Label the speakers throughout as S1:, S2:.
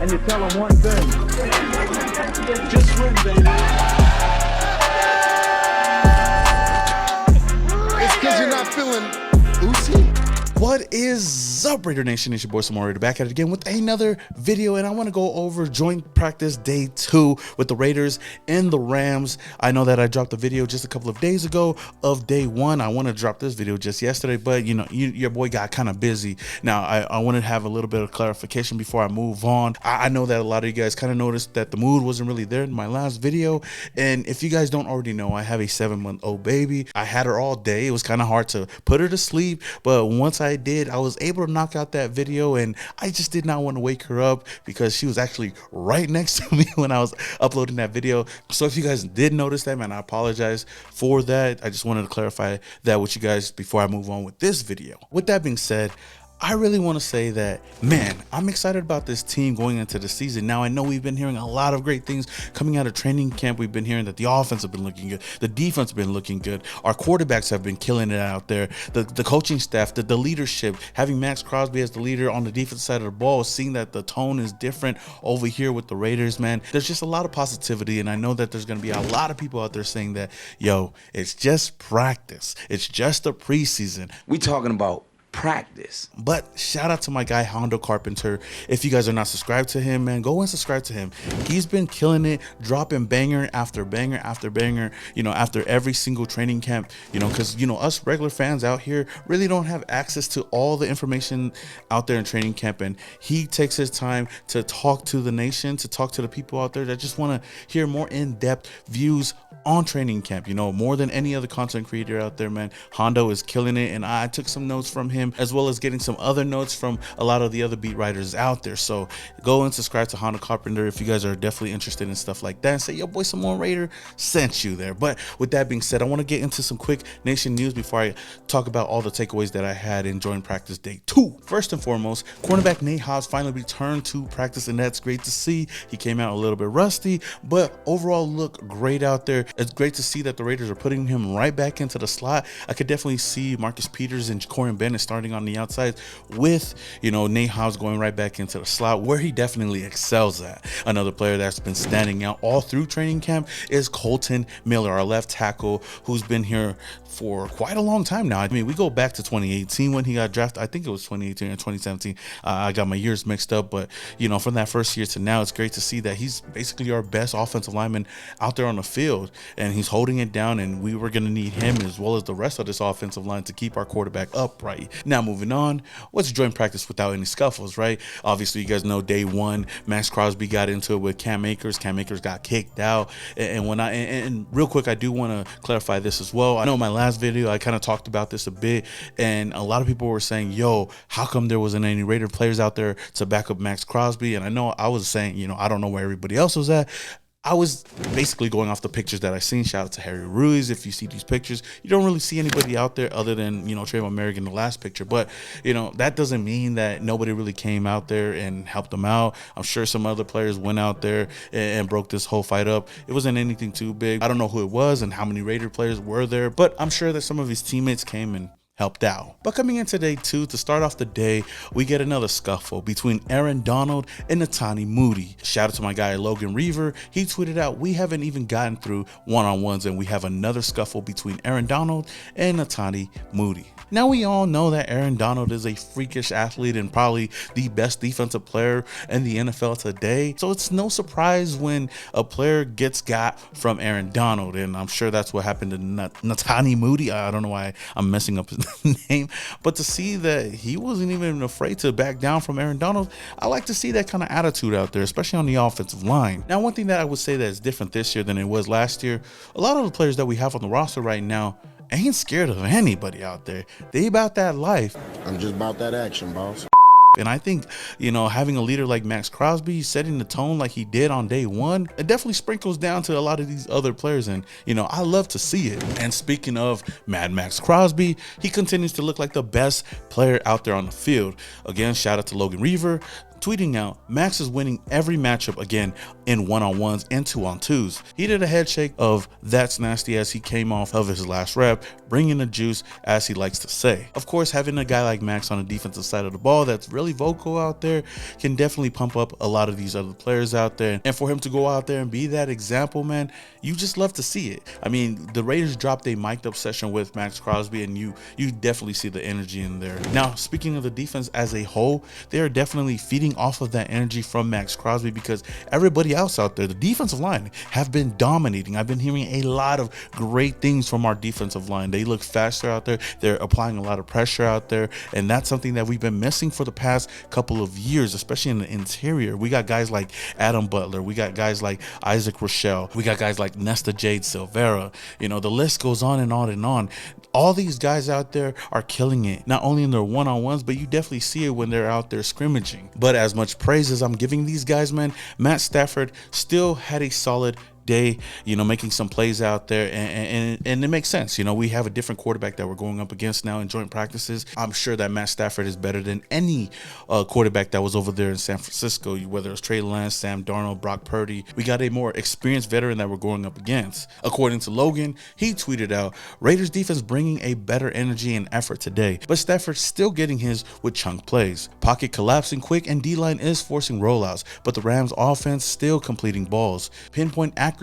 S1: and you tell them one thing. Just win, baby.
S2: It's because you're not feeling Uzi.
S3: What is up, Raider Nation? It's your boy Samori back at it again with another video, and I want to go over joint practice day 2 with the Raiders and the Rams. I know that I dropped a video just a couple of days ago of day 1. I want to drop this video just yesterday, but you know, your boy got kind of busy. Now I want to have a little bit of clarification before I move on. I know that a lot of you guys kind of noticed that the mood wasn't really there in my last video, and if you guys don't already know, I have a 7-month-old baby. I had her all day. It was kind of hard to put her to sleep, but once I did, I was able to knock out that video, and I just did not want to wake her up because she was actually right next to me when I was uploading that video. So if you guys did notice that, man, I apologize for that. I just wanted to clarify that with you guys before I move on with this video. With that being said, I really want to say that, man, I'm excited about this team going into the season. Now, I know we've been hearing a lot of great things coming out of training camp. We've been hearing that the offense has been looking good. The defense has been looking good. Our quarterbacks have been killing it out there. The coaching staff, the leadership, having Maxx Crosby as the leader on the defensive side of the ball, seeing that the tone is different over here with the Raiders, man. There's just a lot of positivity, and I know that there's going to be a lot of people out there saying that, yo, it's just practice. It's just a preseason.
S4: We talking about practice.
S3: But shout out to my guy Hondo Carpenter. If you guys are not subscribed to him, man, go and subscribe to him. He's been killing it, dropping banger after banger after banger, you know, after every single training camp, you know, because, you know, us regular fans out here really don't have access to all the information out there in training camp, and he takes his time to talk to the nation, to talk to the people out there that just want to hear more in-depth views on training camp, you know, more than any other content creator out there, man. Hondo is killing it, and I took some notes from him, as well as getting some other notes from a lot of the other beat writers out there. So go and subscribe to Hondo Carpenter if you guys are definitely interested in stuff like that, and say, yo, boy, Samoan Raider sent you there. But with that being said, I want to get into some quick nation news before I talk about all the takeaways that I had in joint practice day 2. First and foremost, cornerback Nate Hobbs finally returned to practice, and that's great to see. He came out a little bit rusty, but overall looked great out there. It's great to see that the Raiders are putting him right back into the slot. I could definitely see Marcus Peters and Corey Bennett starting on the outside with, you know, Nate Hobbs going right back into the slot where he definitely excels at. Another player that's been standing out all through training camp is Kolton Miller, our left tackle, who's been here for quite a long time now. I mean, we go back to 2018 when he got drafted. I think it was 2018 or 2017. I got my years mixed up, but, you know, from that first year to now, it's great to see that he's basically our best offensive lineman out there on the field, and he's holding it down, and we were going to need him as well as the rest of this offensive line to keep our quarterback upright. Now, moving on, what's joint practice without any scuffles, right? Obviously, you guys know day 1, Maxx Crosby got into it with Cam Akers. Cam Akers got kicked out, and real quick, I do want to clarify this as well. I know in my last video I kind of talked about this a bit, and a lot of people were saying, yo, how come there wasn't any Raider players out there to back up Maxx Crosby? And I know I was saying, you know, I don't know where everybody else was at. I was basically going off the pictures that I seen. Shout out to Harry Ruiz. If you see these pictures, you don't really see anybody out there other than, you know, Trayvon Merrick in the last picture. But, you know, that doesn't mean that nobody really came out there and helped them out. I'm sure some other players went out there and broke this whole fight up. It wasn't anything too big. I don't know who it was and how many Raider players were there, but I'm sure that some of his teammates came and helped out. But coming into day 2, to start off the day, we get another scuffle between Aaron Donald and Netane Muti. Shout out to my guy Logan Reaver. He tweeted out, we haven't even gotten through one-on-ones, and we have another scuffle between Aaron Donald and Netane Muti. Now, we all know that Aaron Donald is a freakish athlete and probably the best defensive player in the NFL today. So it's no surprise when a player gets got from Aaron Donald, and I'm sure that's what happened to Netane Muti. I don't know why I'm messing up his name, but to see that he wasn't even afraid to back down from Aaron Donald, I like to see that kind of attitude out there, especially on the offensive line. Now, one thing that I would say that is different this year than it was last year, a lot of the players that we have on the roster right now ain't scared of anybody out there. They about that life.
S2: I'm just about that action, boss.
S3: And I think, you know, having a leader like Maxx Crosby setting the tone like he did on day 1, it definitely sprinkles down to a lot of these other players. And, you know, I love to see it. And speaking of Mad Maxx Crosby, he continues to look like the best player out there on the field. Again, shout out to Logan Reaver. tweeting out, Maxx is winning every matchup again in 1-on-1s and 2-on-2s. He did a head shake of "That's nasty" as he came off of his last rep, bringing the juice, as he likes to say. Of course, having a guy like Maxx on the defensive side of the ball that's really vocal out there can definitely pump up a lot of these other players out there. And for him to go out there and be that example, man, you just love to see it. I mean, the Raiders dropped a mic'd up session with Maxx Crosby, and you definitely see the energy in there. Now, speaking of the defense as a whole, they are definitely feeding off of that energy from Maxx Crosby, because everybody else out there, the defensive line, have been dominating. I've been hearing a lot of great things from our defensive line. They look faster out there. They're applying a lot of pressure out there, and that's something that we've been missing for the past couple of years, especially in the interior. We got guys like Adam Butler. We got guys like Isaac Rochelle. We got guys like Nesta Jade Silvera. You know, the list goes on and on and on. All these guys out there are killing it, not only in their 1-on-1s, but you definitely see it when they're out there scrimmaging. But as much praise as I'm giving these guys, man, Matt Stafford still had a solid day, you know, making some plays out there, and it makes sense. You know, we have a different quarterback that we're going up against now in joint practices. I'm sure that Matt Stafford is better than any quarterback that was over there in San Francisco, whether it's Trey Lance, Sam Darnold, Brock Purdy. We got a more experienced veteran that we're going up against. According to Logan, he tweeted out, Raiders defense bringing a better energy and effort today, but Stafford still getting his with chunk plays. Pocket collapsing quick, and D-line is forcing rollouts, but the Rams offense still completing balls. Pinpoint accuracy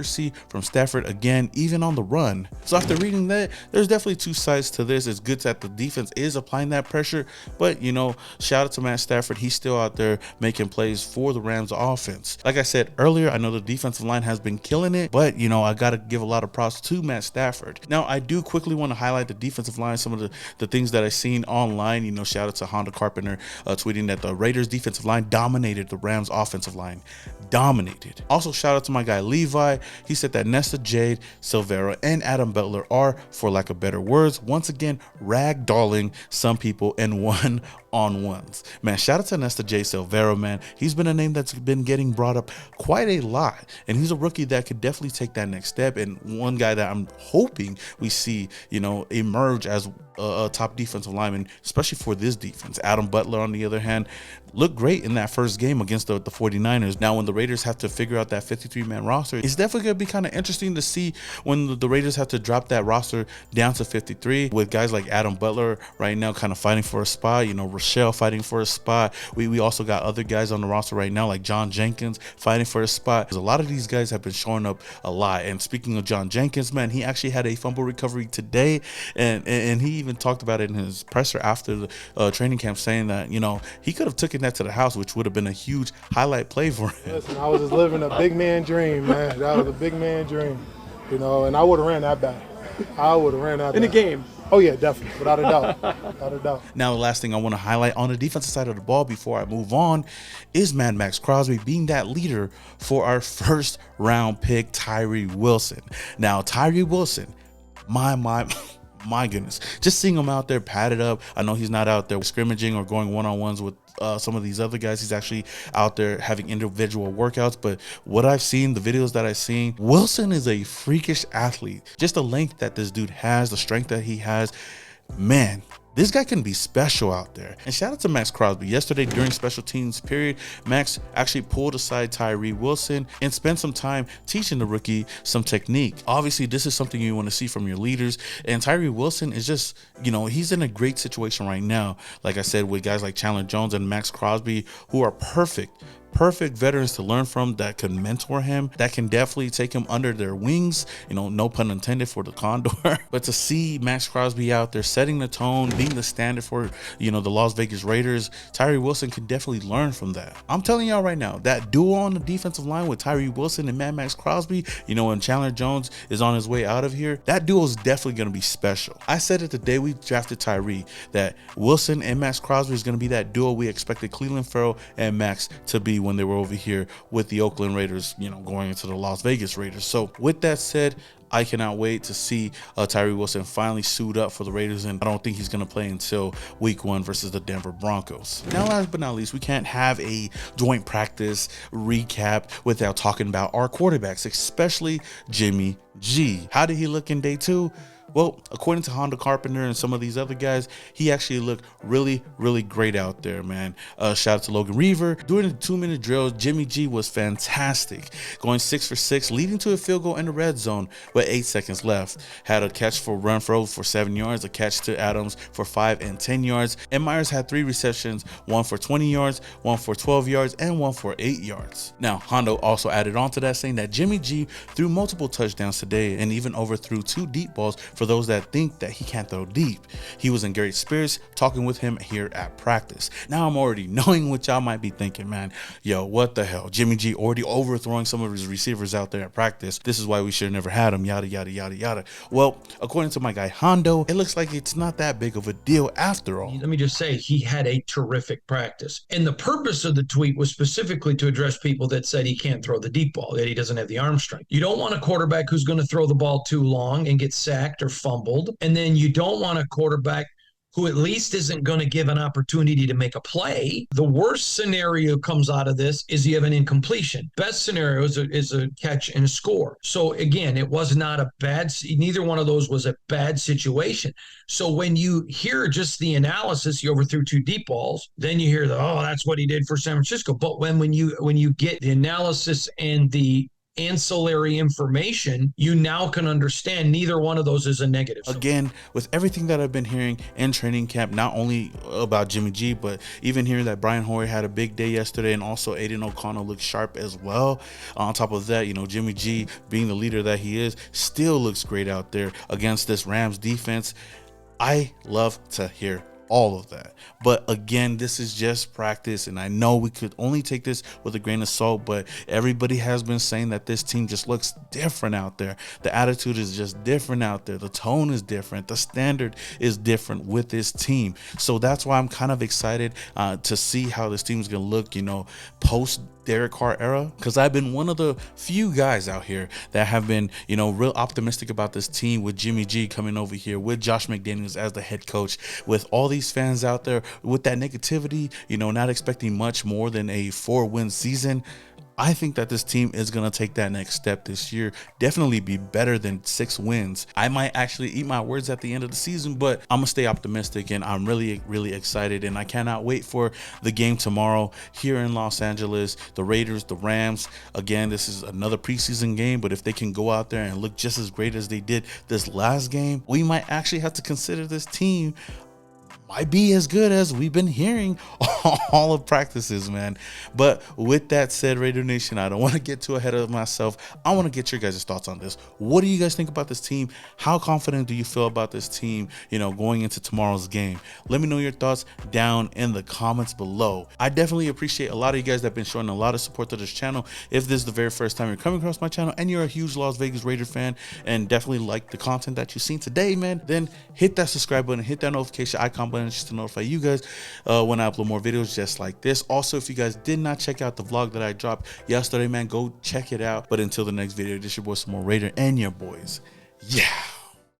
S3: from Stafford again, even on the run. So after reading that, there's definitely two sides to this. It's good that the defense is applying that pressure, but you know, shout out to Matt Stafford. He's still out there making plays for the Rams offense. Like I said earlier, I know the defensive line has been killing it, but you know, I got to give a lot of props to Matt Stafford. Now, I do quickly want to highlight the defensive line, some of the things that I've seen online. You know, shout out to Hondo Carpenter tweeting that the Raiders defensive line dominated the Rams offensive line. Dominated. Also, shout out to my guy Levi. He said that Nesta Jade Silvera and Adam Butler are, for lack of better words, once again ragdolling some people in 1-on-1s. Man, shout out to Nesta Jade Silvera, man. He's been a name that's been getting brought up quite a lot, and he's a rookie that could definitely take that next step, and one guy that I'm hoping we see, you know, emerge as a top defensive lineman, especially for this defense. Adam Butler, on the other hand, looked great in that first game against the 49ers. Now, when the Raiders have to figure out that 53-man roster, it's definitely going to be kind of interesting to see when the Raiders have to drop that roster down to 53, with guys like Adam Butler right now kind of fighting for a spot, you know, Rochelle fighting for a spot. We also got other guys on the roster right now like John Jenkins fighting for a spot. Because a lot of these guys have been showing up a lot. And speaking of John Jenkins, man, he actually had a fumble recovery today, and he even talked about it in his presser after the training camp, saying that, you know, he could have taken that to the house, which would have been a huge highlight play for him.
S5: Listen, I was just living a big man dream, man. That was a big man dream, you know, and I would have ran that back. I would have ran that back.
S1: In the game.
S5: Oh, yeah, definitely, without a doubt, without a doubt.
S3: Now, the last thing I want to highlight on the defensive side of the ball before I move on is Maxx Crosby being that leader for our first round pick, Tyree WIlson. Now, Tyree WIlson, my goodness, just seeing him out there padded up. I know he's not out there scrimmaging or going 1-on-1s with some of these other guys. He's actually out there having individual workouts. But what I've seen, the videos that I've seen, WIlson is a freakish athlete. Just the length that this dude has, the strength that he has, man, this guy can be special out there. And shout out to Maxx Crosby. Yesterday during special teams period, Max actually pulled aside Tyree WIlson and spent some time teaching the rookie some technique. Obviously, this is something you want to see from your leaders. And Tyree WIlson is just, you know, he's in a great situation right now. Like I said, with guys like Chandler Jones and Maxx Crosby, who are perfect veterans to learn from, that can mentor him, that can definitely take him under their wings, you know, no pun intended for the condor. But to see Maxx Crosby out there setting the tone, being the standard for, you know, the Las Vegas Raiders, Tyree WIlson can definitely learn from that. I'm telling y'all right now, that duo on the defensive line with Tyree WIlson and Maxx Crosby, you know, when Chandler Jones is on his way out of here, that duo is definitely going to be special. I said it the day we drafted Tyree, that WIlson and Maxx Crosby is going to be that duo we expected Cleveland Farrell and Max to be when they were over here with the Oakland Raiders, you know, going into the Las Vegas Raiders. So with that said, I cannot wait to see Tyree WIlson finally suit up for the Raiders, and I don't think he's going to play until week 1 versus the Denver Broncos. Now, last but not least, we can't have a joint practice recap without talking about our quarterbacks, especially Jimmy G. How did he look in day 2? Well, according to Hondo Carpenter and some of these other guys, he actually looked really, really great out there, man. Shout out to Logan Reaver. During the 2-minute drill, Jimmy G was fantastic, going 6 for 6, leading to a field goal in the red zone with 8 seconds left. Had a catch for run for 7 yards, a catch to Adams for 5 and 10 yards. And Myers had 3 receptions, 1 for 20 yards, 1 for 12 yards, and 1 for 8 yards. Now, Hondo also added on to that, saying that Jimmy G threw multiple touchdowns today and even overthrew 2 deep balls for those that think that he can't throw deep. He was in great spirits talking with him here at practice. Now I'm already knowing what y'all might be thinking, man. Yo, what the hell? Jimmy G already overthrowing some of his receivers out there at practice. This is why we should have never had him, yada, yada, yada, yada. Well, according to my guy Hondo, it looks like it's not that big of a deal after all.
S6: Let me just say, he had a terrific practice. And the purpose of the tweet was specifically to address people that said he can't throw the deep ball, that he doesn't have the arm strength. You don't want a quarterback who's going to throw the ball too long and get sacked or fumbled. And then you don't want a quarterback who at least isn't going to give an opportunity to make a play. The worst scenario comes out of this is you have an incompletion. Best scenario is a catch and a score. So again, it was not a bad, neither one of those was a bad situation. So when you hear just the analysis, he overthrew 2 deep balls, then you hear oh, that's what he did for San Francisco. But when you get the analysis and the ancillary information, you now can understand neither one of those is a negative.
S3: Again, with everything that I've been hearing in training camp, not only about Jimmy G, but even hearing that Brian Hoyer had a big day yesterday, and also Aiden O'Connell looked sharp as well. On top of that, Jimmy G, being the leader that he is, still looks great out there against this Rams defense. I love to hear all of that. But again, this is just practice, and I know we could only take this with a grain of salt, but everybody has been saying that this team just looks different out there. The attitude is just different out there. The tone is different. The standard is different with this team. So that's why I'm kind of excited to see how this team is going to look, post Derek Carr era, because I've been one of the few guys out here that have been, real optimistic about this team with Jimmy G coming over here, with Josh McDaniels as the head coach, with all these fans out there with that negativity, not expecting much more than a 4-win season. I think that this team is going to take that next step this year, definitely be better than 6 wins. I might actually eat my words at the end of the season, but I'm going to stay optimistic, and I'm really, really excited, and I cannot wait for the game tomorrow here in Los Angeles. The Raiders, the Rams. Again, this is another preseason game, but if they can go out there and look just as great as they did this last game, we might actually have to consider this team might be as good as we've been hearing all of practices, man. But with that said, Raider Nation, I don't want to get too ahead of myself. I want to get your guys' thoughts on this. What do you guys think about this team? How confident do you feel about this team, going into tomorrow's game? Let me know your thoughts down in the comments below. I definitely appreciate a lot of you guys that have been showing a lot of support to this channel. If this is the very first time you're coming across my channel and you're a huge Las Vegas Raider fan and definitely like the content that you've seen today, man, then hit that subscribe button, hit that notification icon button just to notify you guys when I upload more videos just like this. Also, if you guys did not check out the vlog that I dropped yesterday, man, go check it out. But until the next video, this is your boy, some more Raider, and your boys, yeah.